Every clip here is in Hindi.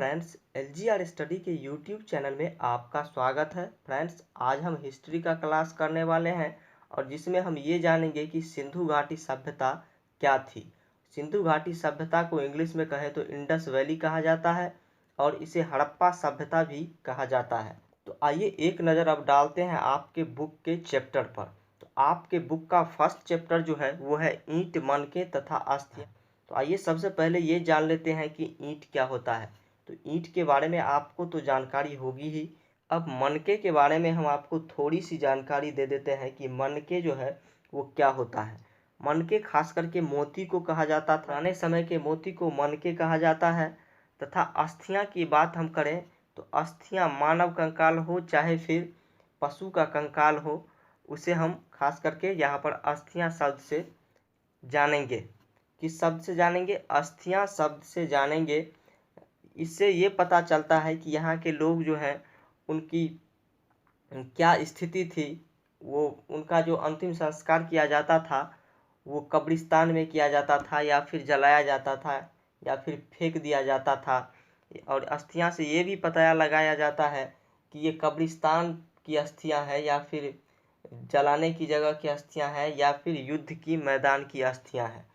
फ्रेंड्स, LGR स्टडी के यूट्यूब चैनल में आपका स्वागत है। फ्रेंड्स, आज हम हिस्ट्री का क्लास करने वाले हैं और जिसमें हम ये जानेंगे कि सिंधु घाटी सभ्यता क्या थी। सिंधु घाटी सभ्यता को इंग्लिश में कहें तो इंडस वैली कहा जाता है और इसे हड़प्पा सभ्यता भी कहा जाता है। तो आइए एक नज़र अब डालते हैं आपके बुक के चैप्टर पर। तो आपके बुक का फर्स्ट चैप्टर जो है वो है ईंट, मनके तथा अस्थियां। तो आइए सबसे पहले ये जान लेते हैं कि ईंट क्या होता है। तो ईंट के बारे में आपको तो जानकारी होगी ही। अब मनके के बारे में हम आपको थोड़ी सी जानकारी दे देते हैं कि मनके जो है वो क्या होता है। मनके खास करके मोती को कहा जाता था। पुराने समय के मोती को मनके कहा जाता है। तथा अस्थियां की बात हम करें तो अस्थियां मानव कंकाल हो चाहे फिर पशु का कंकाल हो, उसे हम खास करके यहाँ पर अस्थियां शब्द से जानेंगे। किस शब्द से जानेंगे? अस्थियां शब्द से जानेंगे। इससे ये पता चलता है कि यहाँ के लोग जो हैं उनकी क्या स्थिति थी। वो उनका जो अंतिम संस्कार किया जाता था वो कब्रिस्तान में किया जाता था या फिर जलाया जाता था या फिर फेंक दिया जाता था। और अस्थियां से ये भी पता लगाया जाता है कि ये कब्रिस्तान की अस्थियां हैं या फिर जलाने की जगह की अस्थियां हैं या फिर युद्ध की मैदान की अस्थियां हैं।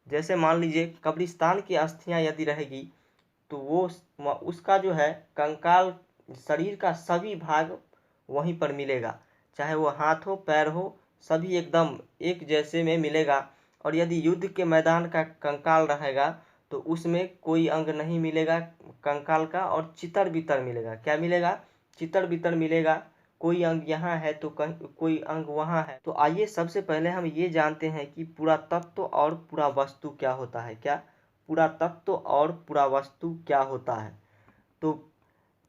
जैसे मान लीजिए कब्रिस्तान की अस्थियां यदि रहेगी तो वो उसका जो है कंकाल, शरीर का सभी भाग वहीं पर मिलेगा, चाहे वो हाथ हो पैर हो, सभी एकदम एक जैसे में मिलेगा। और यदि युद्ध के मैदान का कंकाल रहेगा तो उसमें कोई अंग नहीं मिलेगा कंकाल का, और चितर बितर मिलेगा। क्या मिलेगा? चितर बितर मिलेगा। कोई अंग यहाँ है तो कोई अंग वहाँ है। तो आइए सबसे पहले हम ये जानते हैं कि पुरातत्व और पुरावस्तु क्या होता है। क्या? पुरातत्व और पुरावस्तु क्या होता है? तो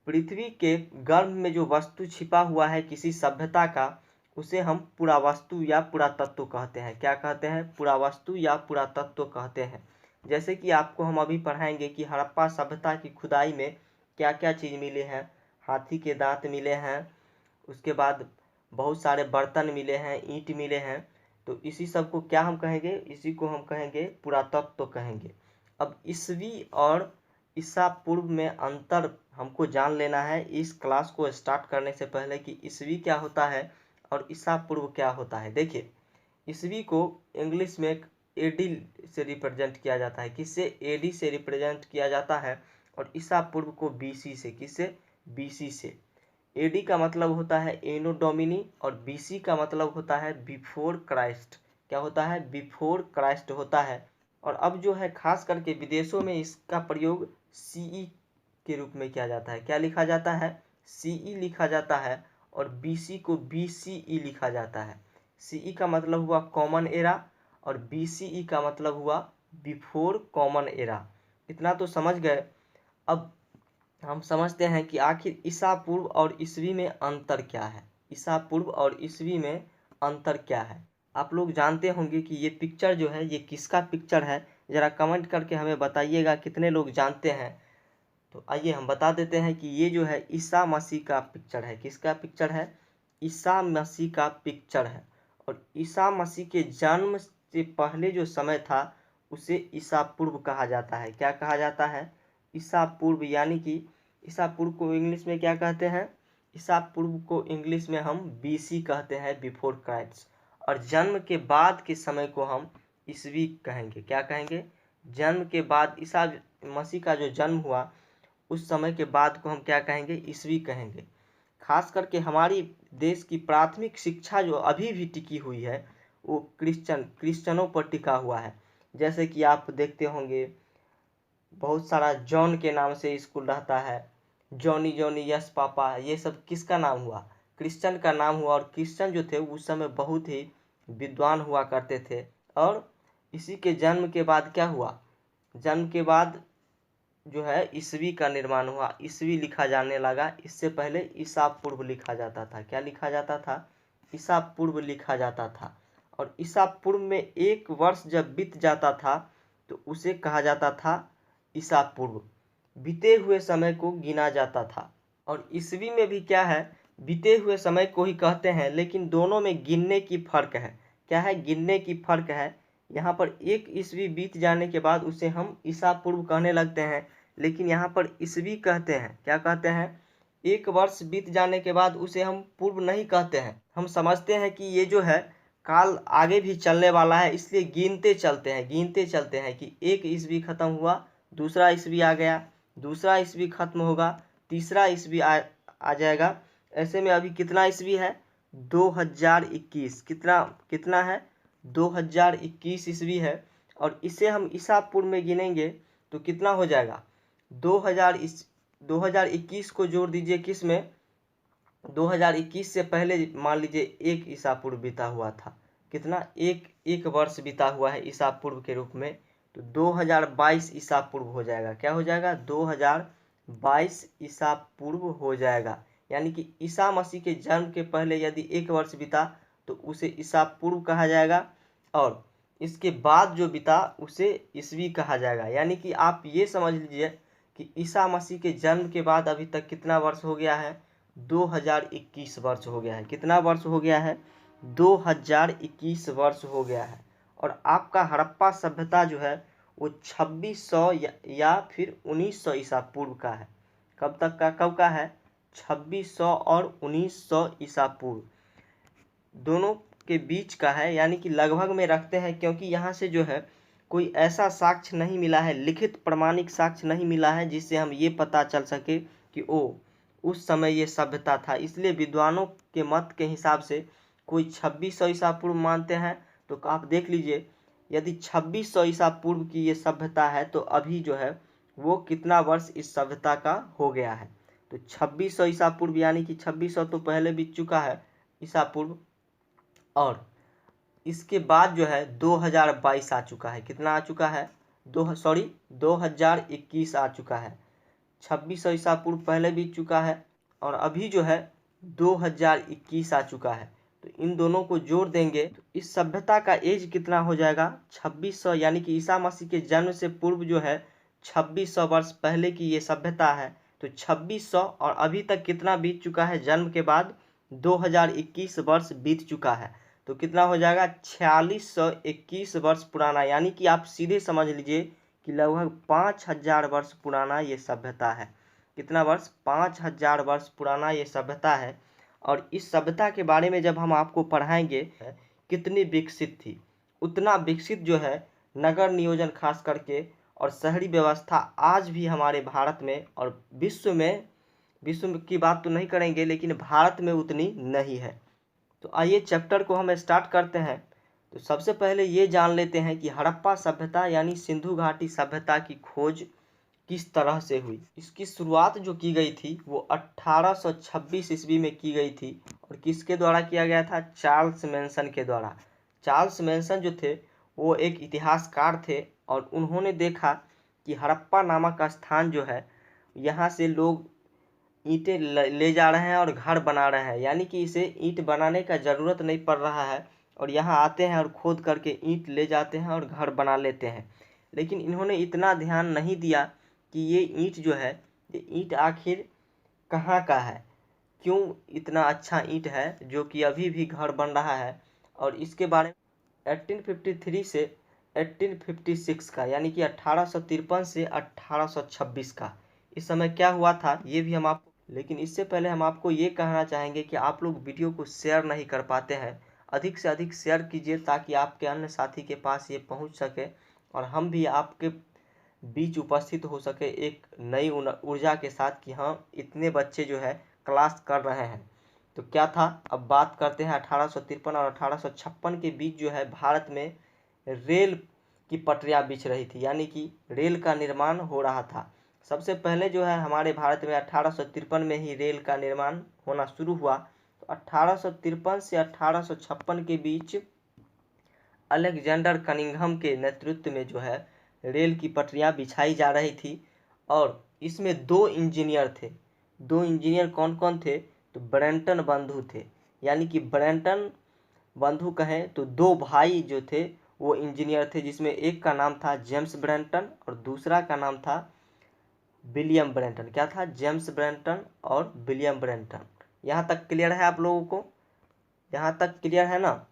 पृथ्वी के गर्भ में जो वस्तु छिपा हुआ है किसी सभ्यता का, उसे हम पुरावस्तु या पुरातत्व कहते हैं। क्या कहते हैं? पुरावस्तु या पुरातत्व कहते हैं। जैसे कि आपको हम अभी पढ़ाएंगे कि हड़प्पा सभ्यता की खुदाई में क्या क्या चीज़ मिले हैं। हाथी के दांत मिले हैं, उसके बाद बहुत सारे बर्तन मिले हैं, ईंट मिले हैं। तो इसी सब को क्या हम कहेंगे? इसी को हम कहेंगे पुरातत्व कहेंगे। अब ईस्वी और ईसा पूर्व में अंतर हमको जान लेना है इस क्लास को स्टार्ट करने से पहले कि ईस्वी क्या होता है और ईसा पूर्व क्या होता है। देखिए, ईस्वी को इंग्लिश में एडी से रिप्रेजेंट किया जाता है। किससे? एडी से रिप्रेजेंट किया जाता है। और ईसा पूर्व को बीसी से। किससे? बीसी से। एडी का मतलब होता है एनो डोमिनी और बीसी का मतलब होता है बिफोर क्राइस्ट। क्या होता है? बिफोर क्राइस्ट होता है। और अब जो है खास करके विदेशों में इसका प्रयोग सीई के रूप में किया जाता है। क्या लिखा जाता है? सीई लिखा जाता है। और बीसी को बीसीई लिखा जाता है। सीई का मतलब हुआ कॉमन एरा और बीसीई का मतलब हुआ बिफोर कॉमन एरा। इतना तो समझ गए। अब हम समझते हैं कि आखिर ईसा पूर्व और ईस्वी में अंतर क्या है। ईसा पूर्व और ईस्वी में अंतर क्या है? आप लोग जानते होंगे कि ये पिक्चर जो है ये किसका पिक्चर है। ज़रा कमेंट करके हमें बताइएगा कितने लोग जानते हैं। तो आइए हम बता देते हैं कि ये जो है ईसा मसीह का पिक्चर है। किसका पिक्चर है? ईसा मसीह का पिक्चर है। और ईसा मसीह के जन्म से पहले जो समय था उसे ईसा पूर्व कहा जाता है। क्या कहा जाता है? ईसा पूर्व। यानी कि ईसा पूर्व को इंग्लिश में क्या कहते हैं? ईसा पूर्व को इंग्लिश में हम बीसी कहते हैं, बिफोर क्राइस्ट। और जन्म के बाद के समय को हम ईस्वी कहेंगे। क्या कहेंगे? जन्म के बाद ईसा मसीह का जो जन्म हुआ उस समय के बाद को हम क्या कहेंगे? ईस्वी कहेंगे। खास करके हमारी देश की प्राथमिक शिक्षा जो अभी भी टिकी हुई है वो क्रिश्चियनों पर टिका हुआ है। जैसे कि आप देखते होंगे बहुत सारा जॉन के नाम से स्कूल रहता है। जॉनी जॉनी यस पापा, ये सब किसका नाम हुआ? क्रिश्चियन का नाम हुआ। और क्रिश्चियन जो थे उस समय बहुत ही विद्वान हुआ करते थे। और इसी के जन्म के बाद क्या हुआ? जन्म के बाद जो है ईस्वी का निर्माण हुआ, ईस्वी लिखा जाने लगा। इससे पहले ईसा पूर्व लिखा जाता था। क्या लिखा जाता था? ईसा पूर्व लिखा जाता था। और ईसा पूर्व में एक वर्ष जब बीत जाता था तो उसे कहा जाता था ईसा पूर्व। बीते हुए समय को गिना जाता था। और ईस्वी में भी क्या है? बीते हुए समय को ही कहते हैं, लेकिन दोनों में गिनने की फर्क है। क्या है? गिनने की फर्क है। यहाँ पर एक ईस्वी बीत जाने के बाद उसे हम ईसा पूर्व कहने लगते हैं, लेकिन यहाँ पर ईस्वी कहते हैं। क्या कहते हैं? एक वर्ष बीत जाने के बाद उसे हम पूर्व नहीं कहते हैं। हम समझते हैं कि ये जो है काल आगे भी चलने वाला है, इसलिए गिनते चलते हैं कि एक ईस्वी खत्म हुआ, दूसरा ईस्वी आ गया, दूसरा ईस्वी खत्म होगा, तीसरा ईस्वी आ जाएगा। ऐसे में अभी कितना ईस्वी है? 2021। कितना है? 2021 ईस्वी है। और इसे हम ईसा पूर्व में गिनेंगे तो कितना हो जाएगा? 2021 को जोड़ दीजिए किस में? 2021 से पहले मान लीजिए एक ईसा पूर्व बीता हुआ था। कितना? एक वर्ष बीता हुआ है ईसा पूर्व के रूप में, तो 2022 ईसा पूर्व हो जाएगा। क्या हो जाएगा? 2022 ईसा पूर्व हो जाएगा। यानी कि ईसा मसीह के जन्म के पहले यदि एक वर्ष बीता तो उसे ईसा पूर्व कहा जाएगा, और इसके बाद जो बीता उसे ईस्वी कहा जाएगा। यानी कि आप ये समझ लीजिए कि ईसा मसीह के जन्म के बाद अभी तक कितना वर्ष हो गया है? 2021 वर्ष हो गया है। कितना वर्ष हो गया है? 2021 वर्ष हो गया है। और आपका हड़प्पा सभ्यता जो है वो 2600 या फिर 1900 ईसा पूर्व का है। कब का है? 2600 और 1900 ईसा पूर्व दोनों के बीच का है। यानी कि लगभग में रखते हैं, क्योंकि यहाँ से जो है कोई ऐसा साक्ष्य नहीं मिला है, लिखित प्रमाणिक साक्ष्य नहीं मिला है जिससे हम ये पता चल सके कि उस समय ये सभ्यता था। इसलिए विद्वानों के मत के हिसाब से कोई 2600 ईसा पूर्व मानते हैं। तो आप देख लीजिए, यदि 2600 ईसा पूर्व की ये सभ्यता है तो अभी जो है वो कितना वर्ष इस सभ्यता का हो गया है? तो 2600 ईसा पूर्व, यानी कि 2600 तो पहले बीत चुका है ईसा पूर्व, और इसके बाद जो है 2022 आ चुका है। कितना आ चुका है? 2021 आ चुका है। 2600 ईसा पूर्व पहले बीत चुका है, और अभी जो है 2021 आ चुका है। तो इन दोनों को जोड़ देंगे तो इस सभ्यता का एज कितना हो जाएगा? 2600। यानी कि ईसा मसीह के जन्म से पूर्व जो है 2600 वर्ष पहले की ये सभ्यता है। तो 2600 और अभी तक कितना बीत चुका है? जन्म के बाद 2021 वर्ष बीत चुका है। तो कितना हो जाएगा? 4621 वर्ष पुराना। यानी कि आप सीधे समझ लीजिए कि लगभग 5000 वर्ष पुराना ये सभ्यता है। कितना वर्ष? 5000 वर्ष पुराना ये सभ्यता है। और इस सभ्यता के बारे में जब हम आपको पढ़ाएंगे कितनी विकसित थी, उतना विकसित जो है नगर नियोजन खास करके और शहरी व्यवस्था आज भी हमारे भारत में और विश्व की बात तो नहीं करेंगे, लेकिन भारत में उतनी नहीं है। तो आइए चैप्टर को हम स्टार्ट करते हैं। तो सबसे पहले ये जान लेते हैं कि हड़प्पा सभ्यता यानी सिंधु घाटी सभ्यता की खोज किस तरह से हुई। इसकी शुरुआत जो की गई थी वो 1826 ईस्वी में की गई थी, और किसके द्वारा किया गया था? चार्ल्स मैनसन के द्वारा। चार्ल्स मैनसन जो थे वो एक इतिहासकार थे, और उन्होंने देखा कि हड़प्पा नामक स्थान जो है यहाँ से लोग ईंटें ले जा रहे हैं और घर बना रहे हैं। यानी कि इसे ईंट बनाने का ज़रूरत नहीं पड़ रहा है, और यहाँ आते हैं और खोद करके ईंट ले जाते हैं और घर बना लेते हैं। लेकिन इन्होंने इतना ध्यान नहीं दिया कि ये ईंट जो है, ये ईंट आखिर कहाँ का है, क्यों इतना अच्छा ईंट है जो कि अभी भी घर बन रहा है। और इसके बारे में 1853 से 1856 का, यानी कि 1853 से 1826 का इस समय क्या हुआ था ये भी हम आपको, लेकिन इससे पहले हम आपको ये कहना चाहेंगे कि आप लोग वीडियो को शेयर नहीं कर पाते हैं। अधिक से अधिक शेयर कीजिए ताकि आपके अन्य साथी के पास ये पहुंच सके और हम भी आपके बीच उपस्थित हो सके एक नई ऊर्जा के साथ कि हाँ इतने बच्चे जो है क्लास कर रहे हैं। तो क्या था, अब बात करते हैं 1853 और 1856 के बीच जो है भारत में रेल की पटरियां बिछ रही थी, यानी कि रेल का निर्माण हो रहा था। सबसे पहले जो है हमारे भारत में 1853 में ही रेल का निर्माण होना शुरू हुआ। तो 1853 से 1856 के बीच अलेक्जेंडर कनिंघम के नेतृत्व में जो है रेल की पटरियां बिछाई जा रही थी, और इसमें दो इंजीनियर थे। दो इंजीनियर कौन कौन थे? तो ब्रैंटन बंधु थे। यानी कि ब्रैंटन बंधु कहें तो दो भाई जो थे वो इंजीनियर थे, जिसमें एक का नाम था जेम्स ब्रैंटन और दूसरा का नाम था विलियम ब्रैंटन। क्या था? जेम्स ब्रैंटन और विलियम ब्रैंटन। यहाँ तक क्लियर है आप लोगों को? यहाँ तक क्लियर है ना?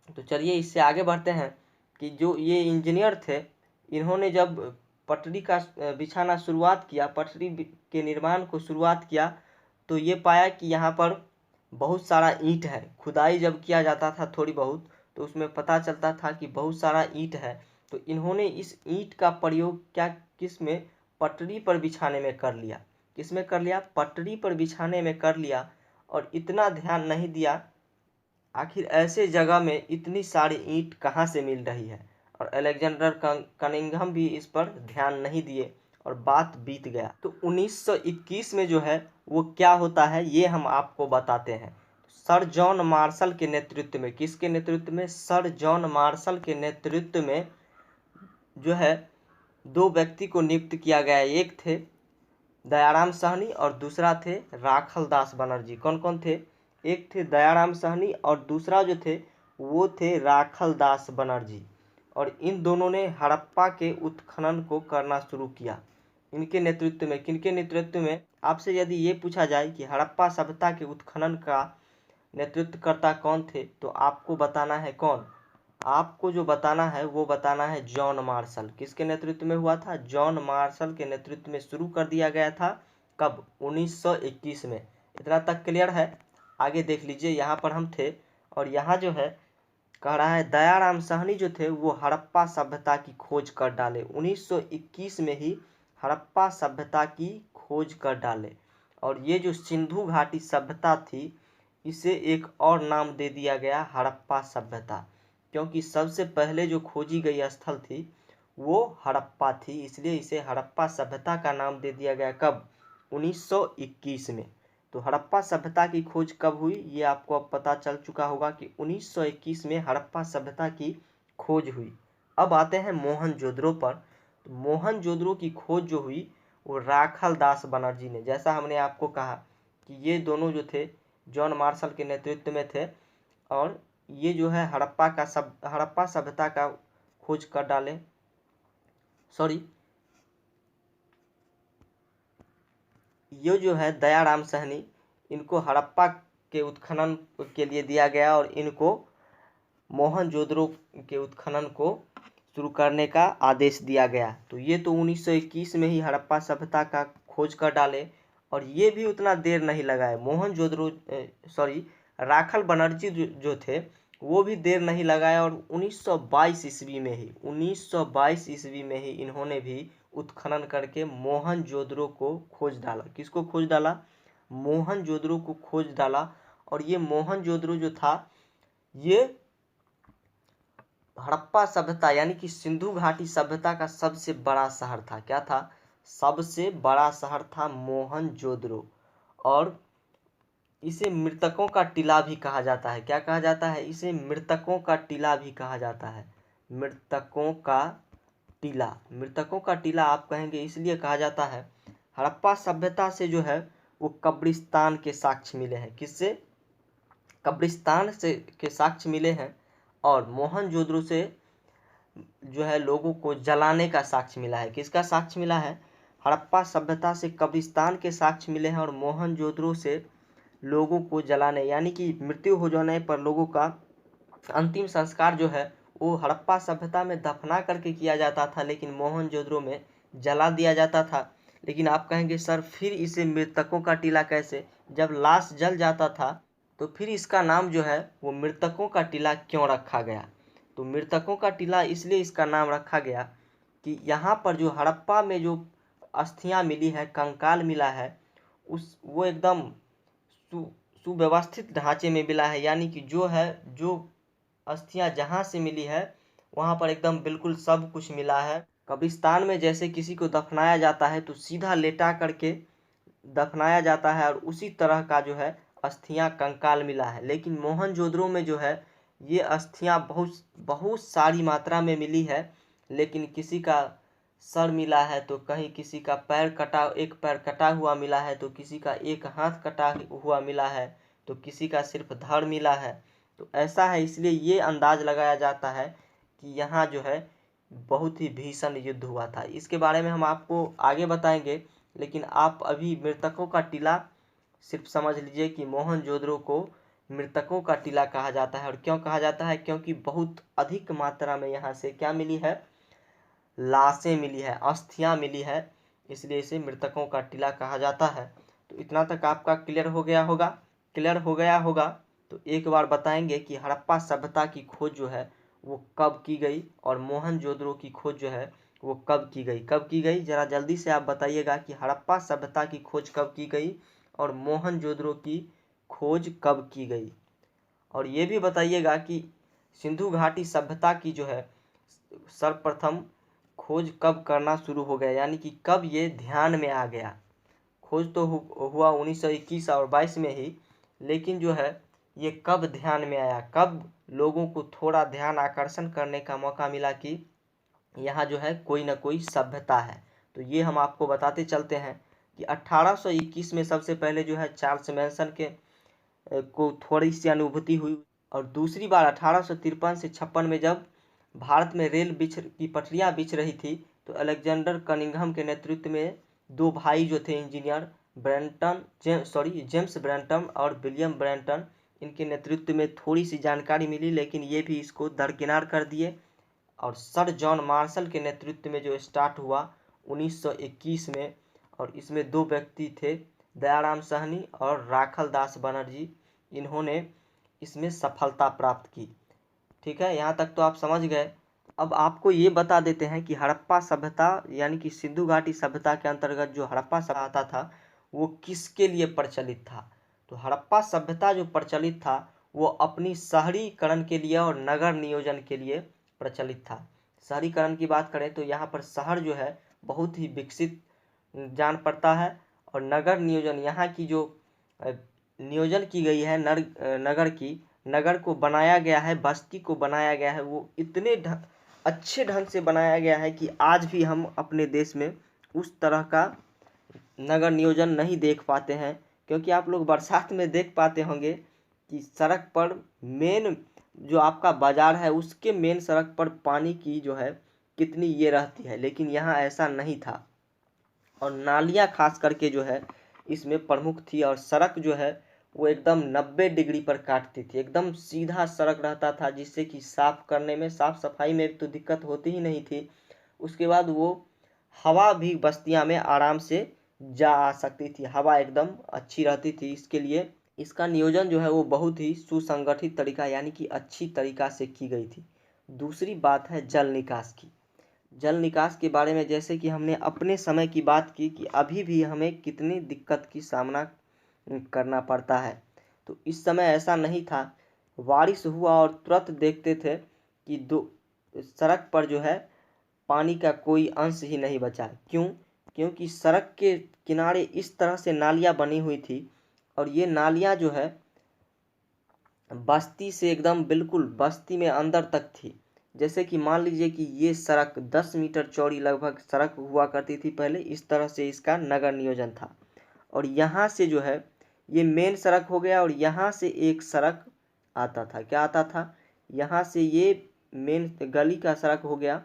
तो चलिए इससे आगे बढ़ते हैं कि जो ये इंजीनियर थे, इन्होंने जब पटरी का बिछाना शुरुआत किया, पटरी के निर्माण को शुरुआत किया, तो ये पाया कि यहाँ पर बहुत सारा ईंट है। खुदाई जब किया जाता था थोड़ी बहुत, तो उसमें पता चलता था कि बहुत सारा ईंट है। तो इन्होंने इस ईंट का प्रयोग किस में, पटरी पर बिछाने में कर लिया। किस में कर लिया? पटरी पर बिछाने में कर लिया। और इतना ध्यान नहीं दिया आखिर ऐसे जगह में इतनी सारी ईंट कहाँ से मिल रही है। और अलेक्जेंडर कनिंघम भी इस पर ध्यान नहीं दिए और बात बीत गया। तो 1921 में जो है वो क्या होता है ये हम आपको बताते हैं। सर जॉन मार्शल के नेतृत्व में, किसके नेतृत्व में? सर जॉन मार्शल के नेतृत्व में जो है दो व्यक्ति को नियुक्त किया गया। एक थे दयाराम साहनी और दूसरा थे राखल दास बनर्जी। कौन कौन थे? एक थे दयाराम साहनी और दूसरा जो थे वो थे राखल दास बनर्जी। और इन दोनों ने हड़प्पा के उत्खनन को करना शुरू किया। इनके नेतृत्व में, किनके नेतृत्व में? आपसे यदि ये पूछा जाए कि हड़प्पा सभ्यता के उत्खनन का नेतृत्वकर्ता कौन थे, तो आपको बताना है कौन? आपको जो बताना है वो बताना है जॉन मार्शल। किसके नेतृत्व में हुआ था? जॉन मार्शल के नेतृत्व में शुरू कर दिया गया था। कब? 1921 में। इतना तक क्लियर है? आगे देख लीजिए, यहाँ पर हम थे और यहाँ जो है कह रहा है दयाराम साहनी जो थे वो हड़प्पा सभ्यता की खोज कर डाले। 1921 में ही हड़प्पा सभ्यता की खोज कर डाले। और ये जो सिंधु घाटी सभ्यता थी इसे एक और नाम दे दिया गया हड़प्पा सभ्यता, क्योंकि सबसे पहले जो खोजी गई स्थल थी वो हड़प्पा थी, इसलिए इसे हड़प्पा सभ्यता का नाम दे दिया गया। कब? 1921 में। तो हड़प्पा सभ्यता की खोज कब हुई ये आपको अब पता चल चुका होगा कि 1921 में हड़प्पा सभ्यता की खोज हुई। अब आते हैं मोहनजोदड़ो पर। तो मोहनजोदड़ो की खोज जो हुई वो राखल दास बनर्जी ने, जैसा हमने आपको कहा कि ये दोनों जो थे जॉन मार्शल के नेतृत्व में थे और ये जो है हड़प्पा सभ्यता का खोज कर डाले। ये जो है दयाराम साहनी, इनको हड़प्पा के उत्खनन के लिए दिया गया और इनको मोहनजोदड़ो के उत्खनन को शुरू करने का आदेश दिया गया। तो ये तो 1921 में ही हड़प्पा सभ्यता का खोज कर डाले और ये भी उतना देर नहीं लगाए। राखल बनर्जी जो थे वो भी देर नहीं लगाए और 1922 ईस्वी में ही इन्होंने भी उत्खनन करके मोहनजोदड़ो को खोज डाला। किसको खोज डाला? मोहनजोदड़ो को खोज डाला। और ये मोहनजोदड़ो जो था ये हड़प्पा सभ्यता यानी कि सिंधु घाटी सभ्यता का सबसे बड़ा शहर था। क्या था? सबसे बड़ा शहर था मोहनजोदड़ो। और इसे मृतकों का टीला भी कहा जाता है। क्या कहा जाता है? इसे मृतकों का टीला भी कहा जाता है। मृतकों का टीला। मृतकों का टीला आप कहेंगे इसलिए कहा जाता है, हड़प्पा सभ्यता से जो है वो कब्रिस्तान के साक्ष्य मिले हैं। किससे? कब्रिस्तान से के साक्ष्य मिले हैं। और मोहनजोदड़ो से जो है लोगों को जलाने का साक्ष्य मिला है। किसका साक्ष्य मिला है? हड़प्पा सभ्यता से कब्रिस्तान के साक्ष्य मिले हैं और मोहनजोदड़ो से लोगों को जलाने यानी कि मृत्यु हो जाने पर लोगों का अंतिम संस्कार जो है वो हड़प्पा सभ्यता में दफना करके किया जाता था, लेकिन मोहनजोदड़ो में जला दिया जाता था। लेकिन आप कहेंगे सर फिर इसे मृतकों का टीला कैसे? जब लाश जल जाता था तो फिर इसका नाम जो है वो मृतकों का टीला क्यों रखा गया? तो मृतकों का टीला इसलिए इसका नाम रखा गया कि यहाँ पर जो हड़प्पा में जो अस्थियाँ मिली है, कंकाल मिला है, वो एकदम सुव्यवस्थित ढांचे में मिला है। यानी कि जो अस्थियां जहां से मिली है वहां पर एकदम बिल्कुल सब कुछ मिला है। कब्रिस्तान में जैसे किसी को दफनाया जाता है तो सीधा लेटा करके दफनाया जाता है और उसी तरह का जो है अस्थियां कंकाल मिला है। लेकिन मोहनजोदड़ो में जो है ये अस्थियां बहुत सारी मात्रा में मिली है, लेकिन किसी का सर मिला है तो कहीं किसी का एक पैर कटा हुआ मिला है, तो किसी का एक हाथ कटा हुआ मिला है, तो किसी का सिर्फ धड़ मिला है। तो ऐसा है, इसलिए ये अंदाज लगाया जाता है कि यहाँ जो है बहुत ही भीषण युद्ध हुआ था। इसके बारे में हम आपको आगे बताएंगे, लेकिन आप अभी मृतकों का टीला सिर्फ समझ लीजिए कि मोहनजोदड़ो को मृतकों का टीला कहा जाता है। और क्यों कहा जाता है? क्योंकि बहुत अधिक मात्रा में यहाँ से क्या मिली है? लाशें मिली है, अस्थियां मिली है, इसलिए इसे मृतकों का टीला कहा जाता है। तो इतना तक आपका क्लियर हो गया होगा। क्लियर हो गया होगा तो एक बार बताएंगे कि हड़प्पा सभ्यता की खोज जो है वो कब की गई और मोहनजोदड़ो की खोज जो है वो कब की गई। कब की गई जरा जल्दी से आप बताइएगा कि हड़प्पा सभ्यता की खोज कब की गई और मोहनजोदड़ो की खोज कब की गई। और ये भी बताइएगा कि सिंधु घाटी सभ्यता की जो है सर्वप्रथम खोज कब करना शुरू हो गया, यानी कि कब ये ध्यान में आ गया। खोज तो हुआ 1921 और 22 में ही, लेकिन जो है ये कब ध्यान में आया, कब लोगों को थोड़ा ध्यान आकर्षण करने का मौका मिला कि यहाँ जो है कोई ना कोई सभ्यता है। तो ये हम आपको बताते चलते हैं कि 1821 में सबसे पहले जो है चार्ल्स मैनसन के को थोड़ी सी अनुभूति हुई और दूसरी बार 1853 से 56 में जब भारत में रेल की पटरियां बिछ रही थी तो अलेक्जेंडर कनिंघम के नेतृत्व में दो भाई जो थे इंजीनियर जेम्स ब्रैंटन और विलियम ब्रैंटन, इनके नेतृत्व में थोड़ी सी जानकारी मिली, लेकिन ये भी इसको दरकिनार कर दिए। और सर जॉन मार्शल के नेतृत्व में जो स्टार्ट हुआ 1921 में, और इसमें दो व्यक्ति थे, दयाराम साहनी और राखल दास बनर्जी, इन्होंने इसमें सफलता प्राप्त की। ठीक है, यहाँ तक तो आप समझ गए। अब आपको ये बता देते हैं कि हड़प्पा सभ्यता यानी कि सिंधु घाटी सभ्यता के अंतर्गत जो हड़प्पा सभ्यता था वो किसके लिए प्रचलित था। तो हड़प्पा सभ्यता जो प्रचलित था वो अपनी शहरीकरण के लिए और नगर नियोजन के लिए प्रचलित था। शहरीकरण की बात करें तो यहाँ पर शहर जो है बहुत ही विकसित जान पड़ता है, और नगर नियोजन यहाँ की जो नियोजन की गई है नगर को बनाया गया है, बस्ती को बनाया गया है, वो इतने अच्छे ढंग से बनाया गया है कि आज भी हम अपने देश में उस तरह का नगर नियोजन नहीं देख पाते हैं। क्योंकि आप लोग बरसात में देख पाते होंगे कि सड़क पर मेन जो आपका बाजार है उसके मेन सड़क पर पानी की जो है कितनी ये रहती है, लेकिन यहाँ ऐसा नहीं था। और नालियाँ खास करके जो है इसमें प्रमुख थी, और सड़क जो है वो एकदम 90 डिग्री पर काटती थी, एकदम सीधा सड़क रहता था, जिससे कि साफ करने में, साफ सफाई में तो दिक्कत होती ही नहीं थी। उसके बाद वो हवा भी बस्तियां में आराम से जा आ सकती थी, हवा एकदम अच्छी रहती थी। इसके लिए इसका नियोजन जो है वो बहुत ही सुसंगठित तरीका यानी कि अच्छी तरीका से की गई थी। दूसरी बात है जल निकास की। जल निकास के बारे में जैसे कि हमने अपने समय की बात की कि अभी भी हमें कितनी दिक्कत की सामना करना पड़ता है, तो इस समय ऐसा नहीं था। बारिश हुआ और तुरंत देखते थे कि सड़क पर जो है पानी का कोई अंश ही नहीं बचा। क्यों? क्योंकि सड़क के किनारे इस तरह से नालियाँ बनी हुई थी, और ये नालियाँ जो है बस्ती से एकदम बिल्कुल बस्ती में अंदर तक थी। जैसे कि मान लीजिए कि ये सड़क 10 मीटर चौड़ी लगभग सड़क हुआ करती थी पहले, इस तरह से इसका नगर नियोजन था। और यहाँ से जो है ये मेन सड़क हो गया, और यहाँ से एक सड़क आता था। क्या आता था? यहाँ से ये मेन गली का सड़क हो गया,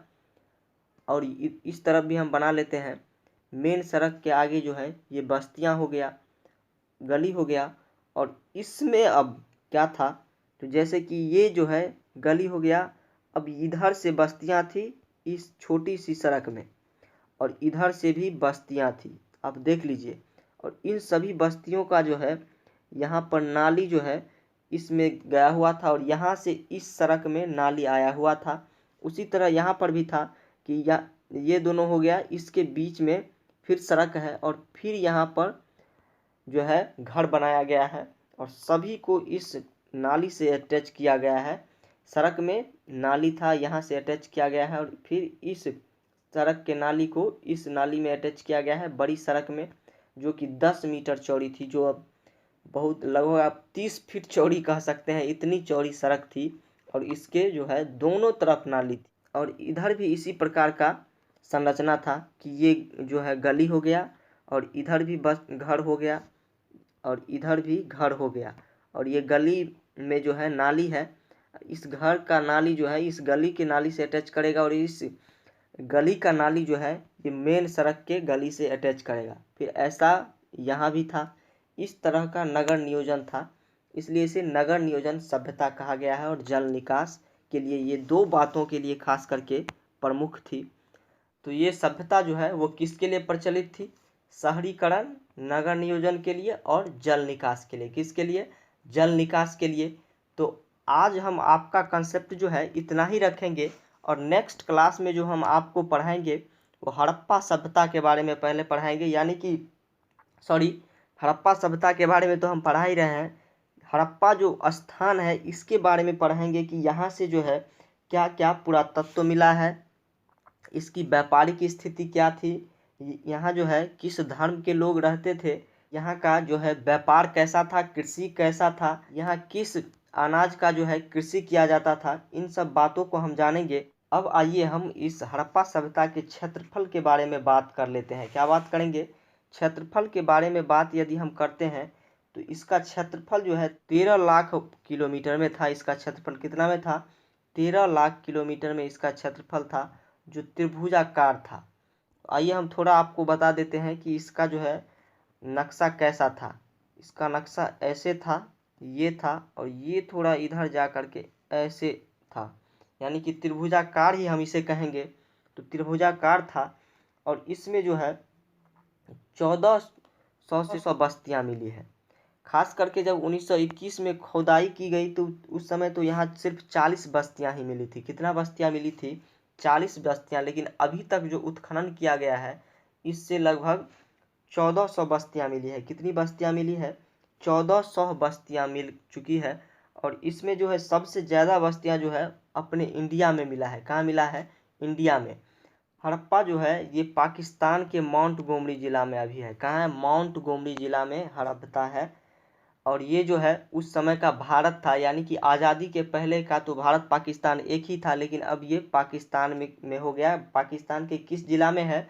और इस तरफ भी हम बना लेते हैं। मेन सड़क के आगे जो है ये बस्तियां हो गया, गली हो गया, और इसमें अब क्या था, तो जैसे कि ये जो है गली हो गया, अब इधर से बस्तियां थी इस छोटी सी सड़क में, और इधर से भी बस्तियां थी। अब देख लीजिए, और इन सभी बस्तियों का जो है यहाँ पर नाली जो है इसमें गया हुआ था, और यहाँ से इस सड़क में नाली आया हुआ था। उसी तरह यहाँ पर भी था कि ये दोनों हो गया, इसके बीच में फिर सड़क है, और फिर यहाँ पर जो है घर बनाया गया है, और सभी को इस नाली से अटैच किया गया है। सड़क में नाली था, यहाँ से अटैच किया गया है, और फिर इस सड़क के नाली को इस नाली में अटैच किया गया है बड़ी सड़क में, जो कि 10 मीटर चौड़ी थी, जो अब बहुत लगभग आप 30 फीट चौड़ी कह सकते हैं, इतनी चौड़ी सड़क थी। और इसके जो है दोनों तरफ नाली थी, और इधर भी इसी प्रकार का संरचना था कि ये जो है गली हो गया, और इधर भी बस घर हो गया, और इधर भी घर हो गया, और ये गली में जो है नाली है, इस घर का नाली जो है इस गली के नाली से अटैच करेगा, और इस गली का नाली जो है ये मेन सड़क के गली से अटैच करेगा। फिर ऐसा यहाँ भी था। इस तरह का नगर नियोजन था, इसलिए इसे नगर नियोजन सभ्यता कहा गया है। और जल निकास के लिए ये दो बातों के लिए खास करके प्रमुख थी। तो ये सभ्यता जो है वो किसके लिए प्रचलित थी? शहरीकरण, नगर नियोजन के लिए और जल निकास के लिए। किसके लिए? जल निकास के लिए। तो आज हम आपका कंसेप्ट जो है इतना ही रखेंगे और नेक्स्ट क्लास में जो हम आपको पढ़ाएंगे वो हड़प्पा सभ्यता के बारे में पहले पढ़ाएंगे, यानी कि हड़प्पा सभ्यता के बारे में तो हम पढ़ा ही रहे हैं। हड़प्पा जो स्थान है इसके बारे में पढ़ेंगे कि यहाँ से जो है क्या क्या पुरातत्व मिला है, इसकी व्यापारिक स्थिति क्या थी, यहाँ जो है किस धर्म के लोग रहते थे, यहाँ का जो है व्यापार कैसा था, कृषि कैसा था, यहाँ किस अनाज का जो है कृषि किया जाता था, इन सब बातों को हम जानेंगे। अब आइए हम इस हड़प्पा सभ्यता के क्षेत्रफल के बारे में बात कर लेते हैं। क्या बात करेंगे? क्षेत्रफल के बारे में बात यदि हम करते हैं तो इसका क्षेत्रफल जो है 13 लाख किलोमीटर में था। इसका क्षेत्रफल कितना में था? 13 लाख किलोमीटर में इसका क्षेत्रफल था, जो त्रिभुजाकार था। आइए हम थोड़ा आपको बता देते हैं कि इसका जो है नक्शा कैसा था। इसका नक्शा ऐसे था, ये था, और ये थोड़ा इधर जा करके ऐसे था, यानी कि त्रिभुजाकार ही हम इसे कहेंगे। तो त्रिभुजाकार था और इसमें जो है 1400 से 100 बस्तियाँ मिली है। खास करके जब 1921 में खोदाई की गई तो उस समय तो यहाँ सिर्फ 40 बस्तियाँ ही मिली थी। कितना बस्तियाँ मिली थी? 40 बस्तियाँ। लेकिन अभी तक जो उत्खनन किया गया है इससे लगभग 1400 बस्तियाँ मिली है। कितनी बस्तियाँ मिली है? 1400 बस्तियाँ मिल चुकी है। और इसमें जो है सबसे ज़्यादा बस्तियाँ जो है अपने इंडिया में मिला है। कहाँ मिला है? इंडिया में। हड़प्पा जो है ये पाकिस्तान के माउंट गोमरी ज़िला में अभी है। कहाँ है? माउंट गोमरी ज़िला में हड़प्पा है। और ये जो है उस समय का भारत था, यानी कि आज़ादी के पहले का तो भारत पाकिस्तान एक ही था, लेकिन अब ये पाकिस्तान में हो गया। पाकिस्तान के किस ज़िला में है?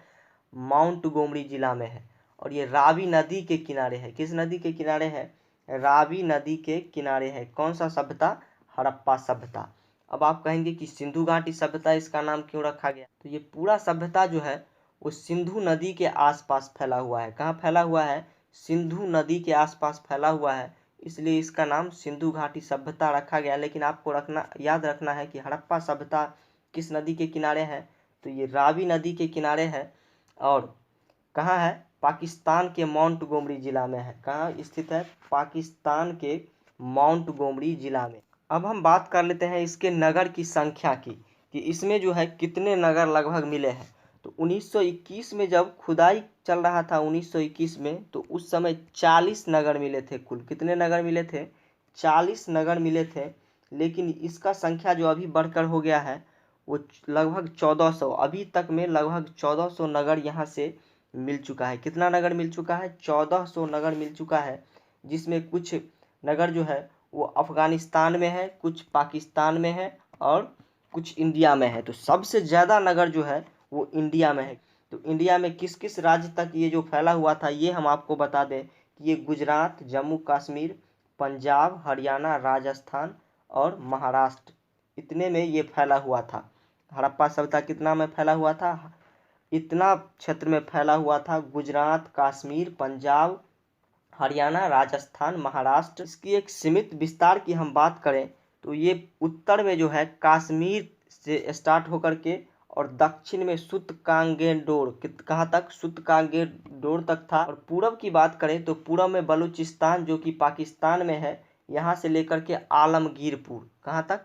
माउंट गोमरी ज़िला में है। और ये रावी नदी के किनारे है। किस नदी के किनारे है? रावी नदी के किनारे है। कौन सा सभ्यता? हड़प्पा सभ्यता। अब आप कहेंगे कि सिंधु घाटी सभ्यता इसका नाम क्यों रखा गया? तो ये पूरा सभ्यता जो है वो सिंधु नदी के आसपास फैला हुआ है। कहाँ फैला हुआ है? सिंधु नदी के आसपास फैला हुआ है, इसलिए इसका नाम सिंधु घाटी सभ्यता रखा गया। लेकिन आपको याद रखना है कि हड़प्पा सभ्यता किस नदी के किनारे है? तो ये रावी नदी के किनारे है। और कहाँ है? पाकिस्तान के माउंट गोमरी ज़िला में है। कहाँ स्थित है? पाकिस्तान के माउंट गोमरी ज़िला में। अब हम बात कर लेते हैं इसके नगर की संख्या की, कि इसमें जो है कितने नगर लगभग मिले हैं। तो 1921 में जब खुदाई चल रहा था 1921 में, तो उस समय 40 नगर मिले थे कुल। कितने नगर मिले थे? 40 नगर मिले थे। लेकिन इसका संख्या जो अभी बढ़कर हो गया है वो लगभग 1400। अभी तक में लगभग 1400 नगर यहाँ से मिल चुका है। कितना नगर मिल चुका है? 1400 नगर मिल चुका है, जिसमें कुछ नगर जो है वो अफ़गानिस्तान में है, कुछ पाकिस्तान में है और कुछ इंडिया में है। तो सबसे ज़्यादा नगर जो है वो इंडिया में है। तो इंडिया में किस किस राज्य तक ये जो फैला हुआ था ये हम आपको बता दें कि ये गुजरात, जम्मू कश्मीर, पंजाब, हरियाणा, राजस्थान और महाराष्ट्र, इतने में ये फैला हुआ था। हड़प्पा सभ्यता कितना में फैला हुआ था? इतना क्षेत्र में फैला हुआ था। गुजरात, कश्मीर, पंजाब, हरियाणा, राजस्थान, महाराष्ट्र। इसकी एक सीमित विस्तार की हम बात करें तो ये उत्तर में जो है कश्मीर से स्टार्ट होकर के और दक्षिण में सुतकांगेडोर, कहाँ तक? सुतकांगेडोर तक था। और पूरब की बात करें तो पूरब में बलूचिस्तान जो कि पाकिस्तान में है, यहाँ से लेकर के आलमगीरपुर, कहाँ तक?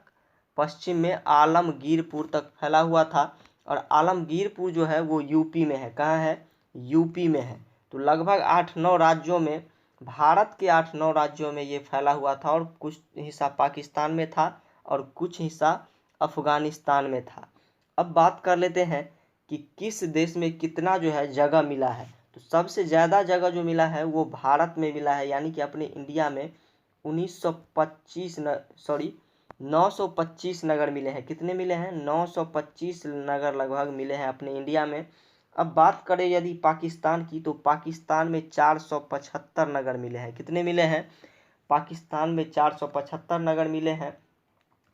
पश्चिम में आलमगीरपुर तक फैला हुआ था। और आलमगीरपुर जो है वो यूपी में है। कहाँ है? यूपी में है। तो लगभग 8-9 राज्यों में, भारत के 8-9 राज्यों में ये फैला हुआ था। और कुछ हिस्सा पाकिस्तान में था और कुछ हिस्सा अफ़गानिस्तान में था। अब बात कर लेते हैं कि किस देश में कितना जो है जगह मिला है। तो सबसे ज़्यादा जगह जो मिला है वो भारत में मिला है, यानी कि अपने इंडिया में 925 नगर मिले हैं। कितने मिले हैं? 925 नगर लगभग मिले हैं अपने इंडिया में। अब बात करें यदि पाकिस्तान की, तो पाकिस्तान में 475 नगर मिले हैं। कितने मिले हैं? पाकिस्तान में 475 नगर मिले हैं।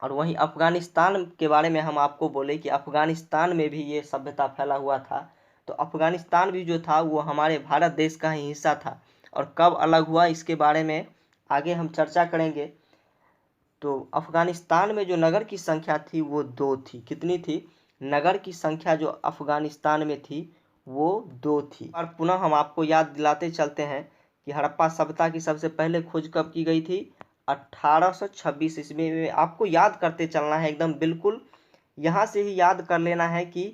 और वहीं अफ़गानिस्तान के बारे में हम आपको बोले कि अफ़गानिस्तान में भी ये सभ्यता फैला हुआ था। तो अफ़गानिस्तान भी जो था वो हमारे भारत देश का ही हिस्सा था। और कब अलग हुआ इसके बारे में आगे हम चर्चा करेंगे। तो अफ़गानिस्तान में जो नगर की संख्या थी वो 2 थी। कितनी थी? नगर की संख्या जो अफगानिस्तान में थी वो 2 थी। और पुनः हम आपको याद दिलाते चलते हैं कि हड़प्पा सभ्यता की सबसे पहले खोज कब की गई थी? 1826 ईस्वी में। आपको याद करते चलना है एकदम बिल्कुल, यहाँ से ही याद कर लेना है कि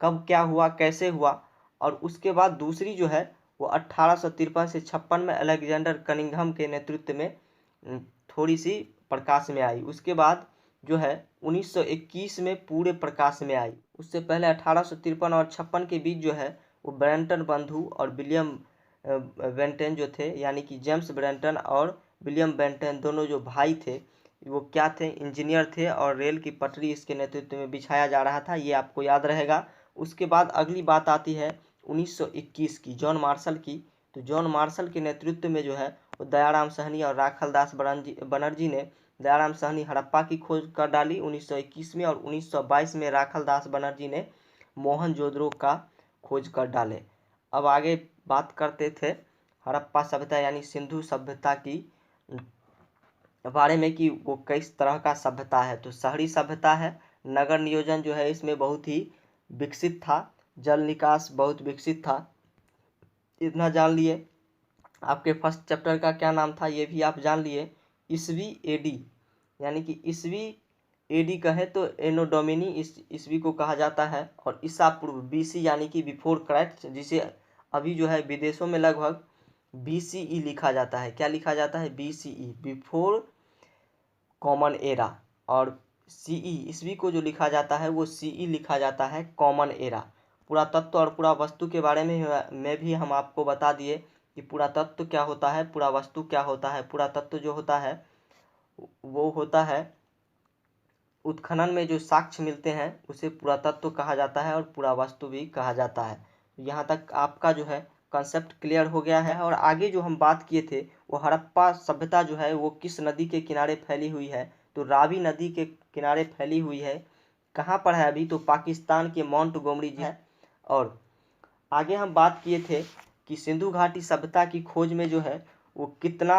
कब क्या हुआ, कैसे हुआ। और उसके बाद दूसरी जो है वो 1853 से 56 में अलेक्जेंडर कनिंघम के नेतृत्व में थोड़ी सी प्रकाश में आई। उसके बाद जो है 1921 में पूरे प्रकाश में आई। उससे पहले 1853 और 56 के बीच जो है वो ब्रैंटन बंधु और विलियम बेंटन जो थे, यानी कि जेम्स ब्रैंटन और विलियम बेंटन दोनों जो भाई थे, वो क्या थे? इंजीनियर थे, और रेल की पटरी इसके नेतृत्व में बिछाया जा रहा था, ये आपको याद रहेगा। उसके बाद अगली बात आती है 1921 की, जॉन मार्शल की। तो जॉन मार्शल के नेतृत्व में जो है वो दयाराम साहनी और राखालदास बनर्जी ने दयाराम साहनी हड़प्पा की खोज कर डाली 1921 में, और 1922 में राखालदास बनर्जी ने मोहनजोदड़ो का खोज कर डाले। अब आगे बात करते थे हड़प्पा सभ्यता यानी सिंधु सभ्यता की बारे में कि वो किस तरह का सभ्यता है। तो शहरी सभ्यता है, नगर नियोजन जो है इसमें बहुत ही विकसित था, जल निकास बहुत विकसित था, इतना जान लिए। आपके फर्स्ट चैप्टर का क्या नाम था ये भी आप जान लिए, ईस्वी एडी, यानी कि ईस्वी एडी कहे तो एनो डोमिनी ईस्वी को कहा जाता है, और ईसा पूर्व बीसी यानी कि बिफोर क्राइस्ट, जिसे अभी जो है विदेशों में लगभग बीसीई लिखा जाता है। क्या लिखा जाता है? BCE, before common era. और सीई ईस्वी को जो लिखा जाता है वो सीई लिखा जाता है, कॉमन एरा। पुरातत्व और पुरावस्तु के बारे में भी हम आपको बता दिए कि पुरातत्व क्या होता है, पुरावस्तु क्या होता है। पुरातत्व जो होता है वो होता है उत्खनन में जो साक्ष्य मिलते हैं उसे पुरातत्व कहा जाता है, और पुरावस्तु भी कहा जाता है। यहाँ तक आपका जो है कॉन्सेप्ट क्लियर हो गया है। और आगे जो हम बात किए थे वो हड़प्पा सभ्यता जो है वो किस नदी के किनारे फैली हुई है? तो रावी नदी के किनारे फैली हुई है। कहाँ पर है अभी? तो पाकिस्तान के मोंटगोमरी जी है। और आगे हम बात किए थे कि सिंधु घाटी सभ्यता की खोज में जो है वो कितना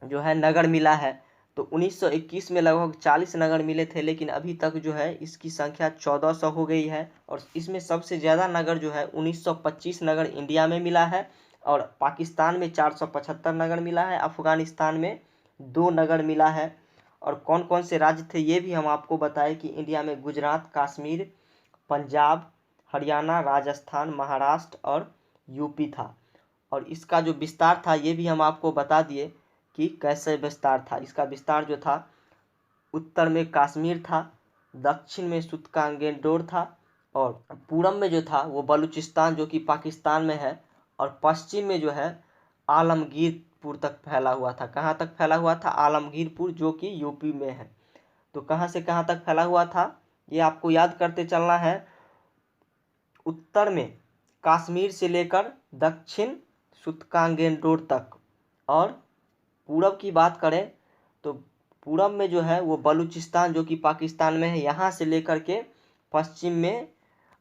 जो है नगर मिला है। तो 1921 में लगभग 40 नगर मिले थे, लेकिन अभी तक जो है इसकी संख्या 1400 हो गई है। और इसमें सबसे ज़्यादा नगर जो है 1925 नगर इंडिया में मिला है, और पाकिस्तान में 475 नगर मिला है, अफगानिस्तान में 2 नगर मिला है। और कौन कौन से राज्य थे ये भी हम आपको बताएं कि इंडिया में गुजरात, कश्मीर, पंजाब, हरियाणा, राजस्थान, महाराष्ट्र और यूपी था। और इसका जो विस्तार था ये भी हम आपको बता दिए कि कैसे विस्तार था। इसका विस्तार जो था उत्तर में कश्मीर था, दक्षिण में सुत्कांगेंडोर था, और पूरब में जो था वो बलूचिस्तान जो कि पाकिस्तान में है, और पश्चिम में जो है आलमगीरपुर तक फैला हुआ था। कहाँ तक फैला हुआ था? आलमगीरपुर, जो कि यूपी में है। तो कहाँ से कहाँ तक फैला हुआ था ये आपको याद करते चलना है। उत्तर में कश्मीर से लेकर दक्षिण सुत्कांगेंडोर तक, और पूरब की बात करें तो पूरब में जो है वो बलूचिस्तान जो कि पाकिस्तान में है, यहाँ से लेकर के पश्चिम में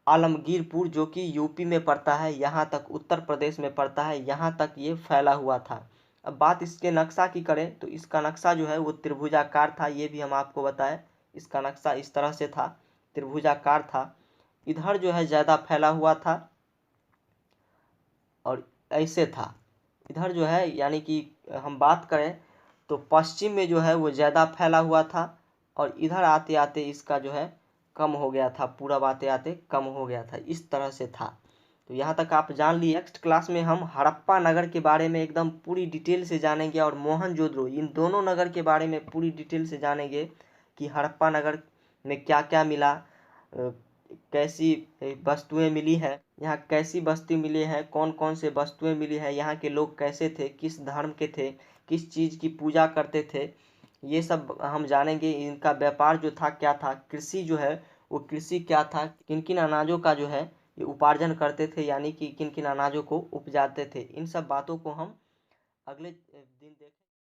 आलमगीरपुर जो कि यूपी में पड़ता है, यहाँ तक उत्तर प्रदेश में पड़ता है, यहाँ तक ये फैला हुआ था। अब बात इसके नक्शा की करें तो इसका नक्शा जो है वो त्रिभुजाकार था, ये भी हम आपको बताएं। इसका नक्शा इस तरह से था, त्रिभुजाकार था। इधर जो है ज़्यादा फैला हुआ था और ऐसे था। इधर जो है यानी कि हम बात करें तो पश्चिम में जो है वो ज़्यादा फैला हुआ था, और इधर आते आते इसका जो है कम हो गया था, पूरब आते आते कम हो गया था, इस तरह से था। तो यहाँ तक आप जान लिए। नेक्स्ट क्लास में हम हड़प्पा नगर के बारे में एकदम पूरी डिटेल से जानेंगे, और मोहनजोदड़ो, इन दोनों नगर के बारे में पूरी डिटेल से जानेंगे कि हड़प्पा नगर में क्या क्या मिला, कैसी वस्तुएं मिली हैं, यहाँ कैसी बस्ती मिली है, कौन कौन से वस्तुएं मिली है, यहाँ के लोग कैसे थे, किस धर्म के थे, किस चीज़ की पूजा करते थे, ये सब हम जानेंगे। इनका व्यापार जो था क्या था, कृषि जो है वो कृषि क्या था, किन किन अनाजों का जो है ये उपार्जन करते थे, यानी कि किन किन अनाजों को उपजाते थे। इन सब बातों को हम अगले